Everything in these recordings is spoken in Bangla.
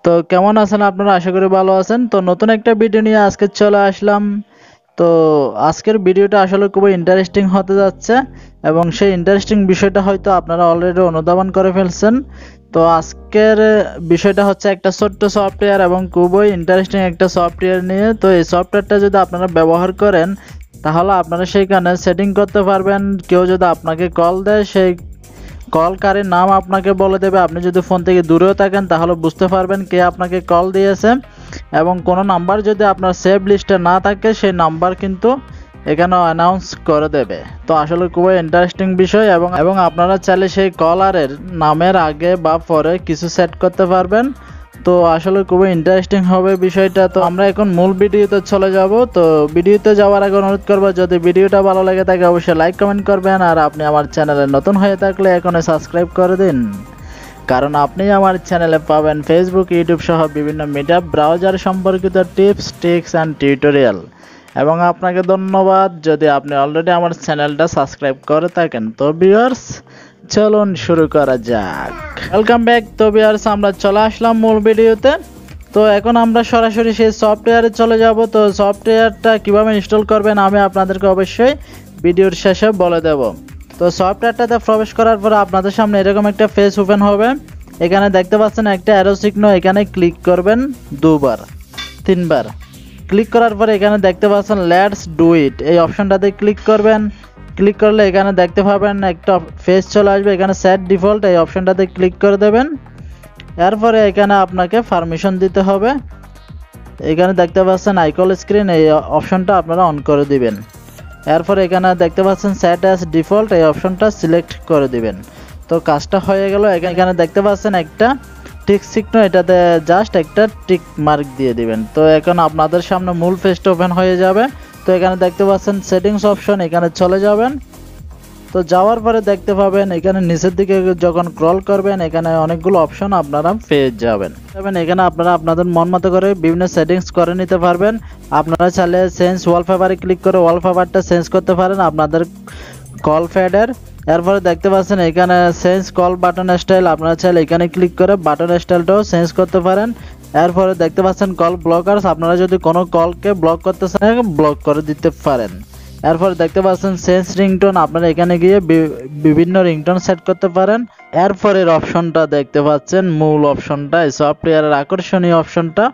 তো কেমন আছেন আপনারা? আশা করি ভালো আছেন। তো নতুন একটা ভিডিও নিয়ে আজকে চলে আসলাম। তো আজকের ভিডিওটা আসলে খুবই ইন্টারেস্টিং হতে যাচ্ছে এবং সেই ইন্টারেস্টিং বিষয়টা হয়তো আপনারা অলরেডি অনুধাবন করে ফেলছেন। তো আজকের বিষয়টা হচ্ছে একটা ছোট্ট সফটওয়্যার এবং খুবই ইন্টারেস্টিং একটা সফটওয়্যার নিয়ে। তো এই সফটওয়্যারটা যদি আপনারা ব্যবহার করেন তাহলে আপনারা সেইখানে সেটিং করতে পারবেন। কেউ যদি আপনাকে কল দেয় সেই কলকারীর নাম আপনাকে বলে দেবে। আপনি যদি ফোন থেকে দূরেও থাকেন তাহলে বুঝতে পারবেন কে আপনাকে কল দিয়েছে এবং কোনো নাম্বার যদি আপনার সেভ লিস্টে না থাকে সেই নাম্বার কিন্তু এখানে অ্যানাউন্স করে দেবে। তো আসলে খুবই ইন্টারেস্টিং বিষয় এবং আপনারা চাইলে সেই কলারের নামের আগে বা পরে কিছু সেট করতে পারবেন। তো আসলে খুবই ইন্টারেস্টিং হবে বিষয়টা। তো আমরা এখন মূল ভিডিওতে চলে যাব। তো ভিডিওতে যাওয়ার আগে অনুরোধ করবো, যদি ভিডিওটা ভালো লাগে থাকে অবশ্যই লাইক কমেন্ট করবেন, আর আপনি আমার চ্যানেলে নতুন হয়ে থাকলে এখনই সাবস্ক্রাইব করে দিন, কারণ আপনি আমার চ্যানেলে পাবেন ফেসবুক, ইউটিউব সহ বিভিন্ন মিডিয়া ব্রাউজার সম্পর্কিত টিপস, ট্রিক্স অ্যান্ড টিউটোরিয়াল। এবং আপনাকে ধন্যবাদ যদি আপনি অলরেডি আমার চ্যানেলটা সাবস্ক্রাইব করে থাকেন। তো ভিউয়ার্স, চলুন শুরু করা যাক। Welcome back. তো ভিউয়ার্স, আমরা চলে আসলাম মূল ভিডিওতে। তো এখন আমরা সরাসরি সেই সফটওয়্যারে চলে যাব। তো সফটওয়্যারটা কিভাবে ইনস্টল করবেন আমি আপনাদেরকে অবশ্যই ভিডিওর শেষে বলে দেব। তো সফটওয়্যারটাতে প্রবেশ করার পর আপনাদের সামনে এরকম একটা পেজ ওপেন হবে। এখানে দেখতে পাচ্ছেন একটা অ্যারো চিহ্ন, এখানে ক্লিক করবেন দুবার, তিনবার। ক্লিক করার পরে এখানে দেখতে পাচ্ছেন লেটস ডু ইট, এই অপশনটাতে ক্লিক করবেন। ক্লিক করলে এখানে দেখতে পাবেন একটা পেজ চলে আসবে, এখানে সেট ডিফল্ট, এই অপশনটাতে ক্লিক করে দেবেন। এরপরে এখানে আপনাকে পারমিশন দিতে হবে। এখানে দেখতে পাচ্ছেন আইকন স্ক্রিন, এই অপশনটা আপনারা অন করে দিবেন। এরপর এখানে দেখতে পাচ্ছেন সেট অ্যাজ ডিফল্ট, এই অপশনটা সিলেক্ট করে দিবেন। তো কাজটা হয়ে গেল। এখানে দেখতে পাচ্ছেন একটা টিক চিহ্ন, এটাতে জাস্ট একটা টিক মার্ক দিয়ে দিবেন। তো এখন আপনাদের সামনে মূল পেজটা ওপেন হয়ে যাবে। তো এখানে দেখতে পাচ্ছেন সেটিংস অপশন, এখানে চলে যাবেন। তো যাওয়ার পরে দেখতে পাবেন এখানে নিচের দিকে যখন স্ক্রল করবেন এখানে অনেকগুলো অপশন আপনারা পেয়ে যাবেন। এখানে আপনারা আপনাদের মন মতো করে বিভিন্ন সেটিংস করে নিতে পারবেন। আপনারা চাইলে চেঞ্জ ওয়ালপেপারে ক্লিক করে ওয়ালপেপারটা চেঞ্জ করতে পারেন আপনাদের কল প্যাডের। এরপরে দেখতে পাচ্ছেন এখানে চেঞ্জ কল বাটন স্টাইল, আপনারা চাইলে এখানে ক্লিক করে বাটন স্টাইলটাও চেঞ্জ করতে পারেন। এরপরে দেখতে পাচ্ছেন কল ব্লকার্স, আপনারা যদি কোনো কলকে ব্লক করতে চান ব্লক করে দিতে পারেন। এরপর দেখতে পাচ্ছেন চেঞ্জ রিংটোন, আপনারা এখানে গিয়ে বিভিন্ন রিংটোন সেট করতে পারেন। এরপরের অপশনটা দেখতে পাচ্ছেন মূল অপশনটা, সফটওয়্যারের আকর্ষণীয় অপশনটা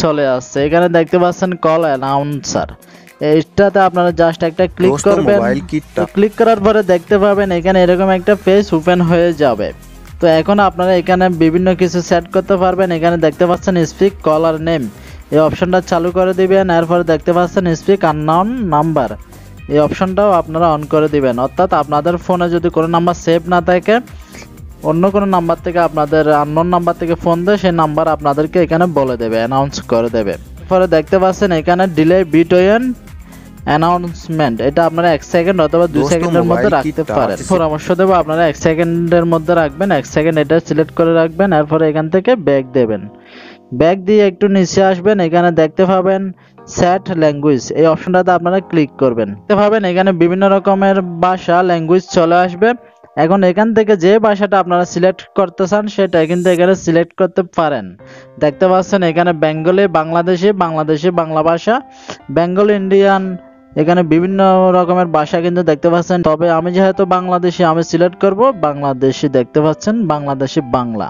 চলে আসছে। এখানে দেখতে পাচ্ছেন কল অ্যানাউন্সার, এইটাতে আপনারা জাস্ট একটা ক্লিক করবেন। ক্লিক করার পরে দেখতে পাবেন এখানে এরকম একটা পেজ ওপেন হয়ে যাবে। তো এখন আপনারা এখানে বিভিন্ন কিছু সেট করতে পারবেন। এখানে দেখতে পাচ্ছেন স্পিক কলার নেম, এই অপশনটা চালু করে দিবেন। এরপরে দেখতে পাচ্ছেন স্পিক আননোন নাম্বার, এই অপশনটাও আপনারা অন করে দিবেন। অর্থাৎ আপনাদের ফোনে যদি কোনো নাম্বার সেভ না থাকে, অন্য কোনো নাম্বার থেকে আপনাদের আননোন নাম্বার থেকে ফোন দেয়, সেই নাম্বার আপনাদেরকে এখানে বলে দেবে, অ্যানাউন্স করে দেবে। এরপরে দেখতে পাচ্ছেন এখানে ডিলে বিটওয়েন অ্যানাউন্সমেন্ট, এটা আপনারা 1 সেকেন্ড অথবা 2 সেকেন্ডের মধ্যে রাখতে পারেন। পরামর্শ দেবো আপনারা 1 সেকেন্ডের মধ্যে রাখবেন, 1 সেকেন্ড এটা সিলেক্ট করে রাখবেন। এরপরে এখান থেকে ব্যাক দেবেন। ব্যাক দিয়ে একটু নিচে আসবেন, এখানে দেখতে পাবেন সেট ল্যাঙ্গুয়েজ, এই অপশনটাতে আপনারা ক্লিক করবেন। দেখতে পাবেন এখানে বিভিন্ন রকমের ভাষা ল্যাঙ্গুয়েজ চলে আসবে। এখন এখান থেকে যে ভাষাটা আপনারা সিলেক্ট করতে চান সেটা কিন্তু এখানে সিলেক্ট করতে পারেন। দেখতে পাচ্ছেন এখানে বেঙ্গলি, বাংলাদেশি, বাংলা ভাষা, বেঙ্গলি ইন্ডিয়ান, এখানে বিভিন্ন রকমের ভাষা কিন্তু দেখতে পাচ্ছেন। তবে আমি যেহেতু বাংলাদেশি আমি সিলেক্ট করব বাংলাদেশি, দেখতে পাচ্ছেন বাংলাদেশি বাংলা।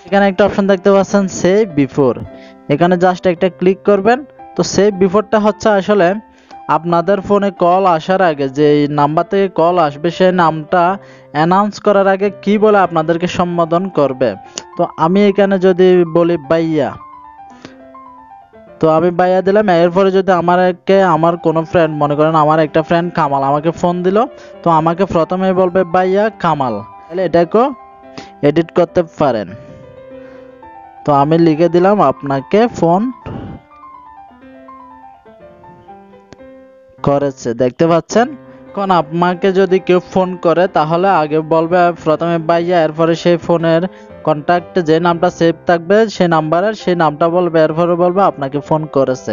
এখানে একটা অপশন দেখতে পাচ্ছেন সেভ বিফোর, এখানে জাস্ট একটা ক্লিক করবেন। তো সেভ বিফোরটা হচ্ছে আসলে আপনাদের ফোনে কল আসার আগে যে নাম্বার থেকে কল আসবে সেই নামটা অ্যানাউন্স করার আগে কি বলে আপনাদেরকে সম্বোধন করবে। তো আমি এখানে যদি বলি ভাইয়া, তো আমি ভাইয়া দিলাম। এরপরে যদি আমার কোনো ফ্রেন্ড, মনে করেন আমার একটা ফ্রেন্ড কামাল আমাকে ফোন দিল, তো আমাকে প্রথমে বলবে ভাইয়া কামাল, তাহলে এটাকেও এডিট করতে পারেন। তো আমি লিখে দিলাম আপনাকে ফোন করেছে, দেখতে পাচ্ছেন। এখন আপনাকে যদি কেউ ফোন করে তাহলে আগে বলবে প্রথমে ভাইয়া, এরপরে সেই ফোনের কন্ট্যাক্টে যে নামটা সেভ থাকবে সেই নাম্বারের সেই নামটা বলবে, এরপরে বলবে আপনাকে ফোন করেছে।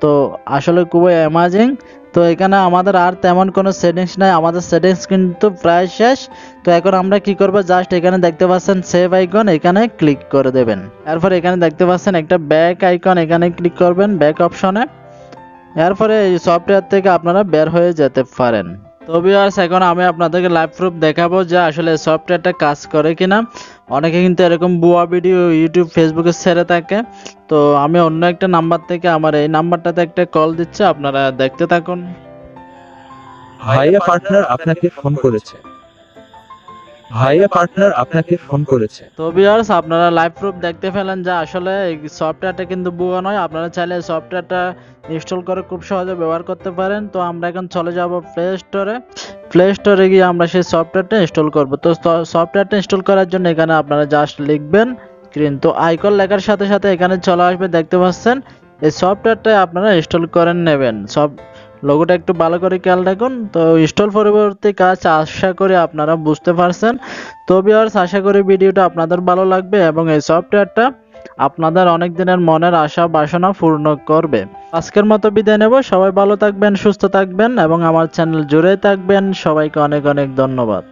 তো তো আসলে খুবই অ্যামাজিং। তো এখানে আমাদের আর তেমন কোনো সেটিংস নাই, আমাদের সেটিংস কিন্তু প্রায় শেষ। তো এখন আমরা কি করব, জাস্ট এখানে দেখতে পাচ্ছেন সেভ আইকন, এখানে ক্লিক করে দেবেন। এরপর এখানে দেখতে পাচ্ছেন একটা ব্যাক আইকন, এখানে ক্লিক করবেন ব্যাক অপশনে। এরপরে এই সফটওয়্যার থেকে আপনারা বের হয়ে যেতে পারেন। তো ভিউয়ার্স, এখন আমি আপনাদেরকে লাইভ প্রুফ দেখাবো যে আসলে সফটওয়্যারটা কাজ করে কিনা। অনেকে কিন্তু এরকম ভুয়া ভিডিও ইউটিউব ফেসবুকে ছেড়ে থাকে। তো আমি অন্য একটা নাম্বার থেকে আমার এই নাম্বারটাতে একটা কল দিচ্ছি, আপনারা দেখতে থাকুন। ভাইয়া পার্টনার আপনাকে ফোন করেছে। ভাইয়া পার্টনার আপনাকে ফোন করেছে। তো ভিউয়ার্স, আপনারা লাইভ প্রুফ দেখতে পেলেন যে আসলে এই সফটওয়্যারটা কিন্তু ভুয়া নয়। আপনারা চাইলে সফটওয়্যারটা ইনস্টল করে খুব সহজে ব্যবহার করতে পারেন। তো আমরা এখন চলে যাব প্লে স্টোরে। প্লে স্টোরে গিয়ে আমরা সেই সফটওয়্যারটা ইনস্টল করব। তো সফটওয়্যারটা ইনস্টল করার জন্য এখানে আপনারা জাস্ট লিখবেন স্ক্রিন। তো আইকন লেখার সাথে সাথে এখানে চলে আসবে, দেখতে পাচ্ছেন। এই সফটওয়্যারটা আপনারা ইনস্টল করে নেবেন। সব লোগোটা একটু ভালো করে খেয়াল রাখুন। তো ইনস্টল পরবর্তী কাজ আশা করি আপনারা বুঝতে পারছেন। তো ভিউয়ার্স, আশা করি ভিডিওটা আপনাদের ভালো লাগবে এবং এই সফটওয়্যারটা আপনাদের অনেক দিনের মনের আশা বাসনা পূর্ণ করবে। আজকের মতো বিদায় নেব। সবাই ভালো থাকবেন, সুস্থ থাকবেন এবং আমার চ্যানেল জুড়ে থাকবেন। সবাইকে অনেক অনেক ধন্যবাদ।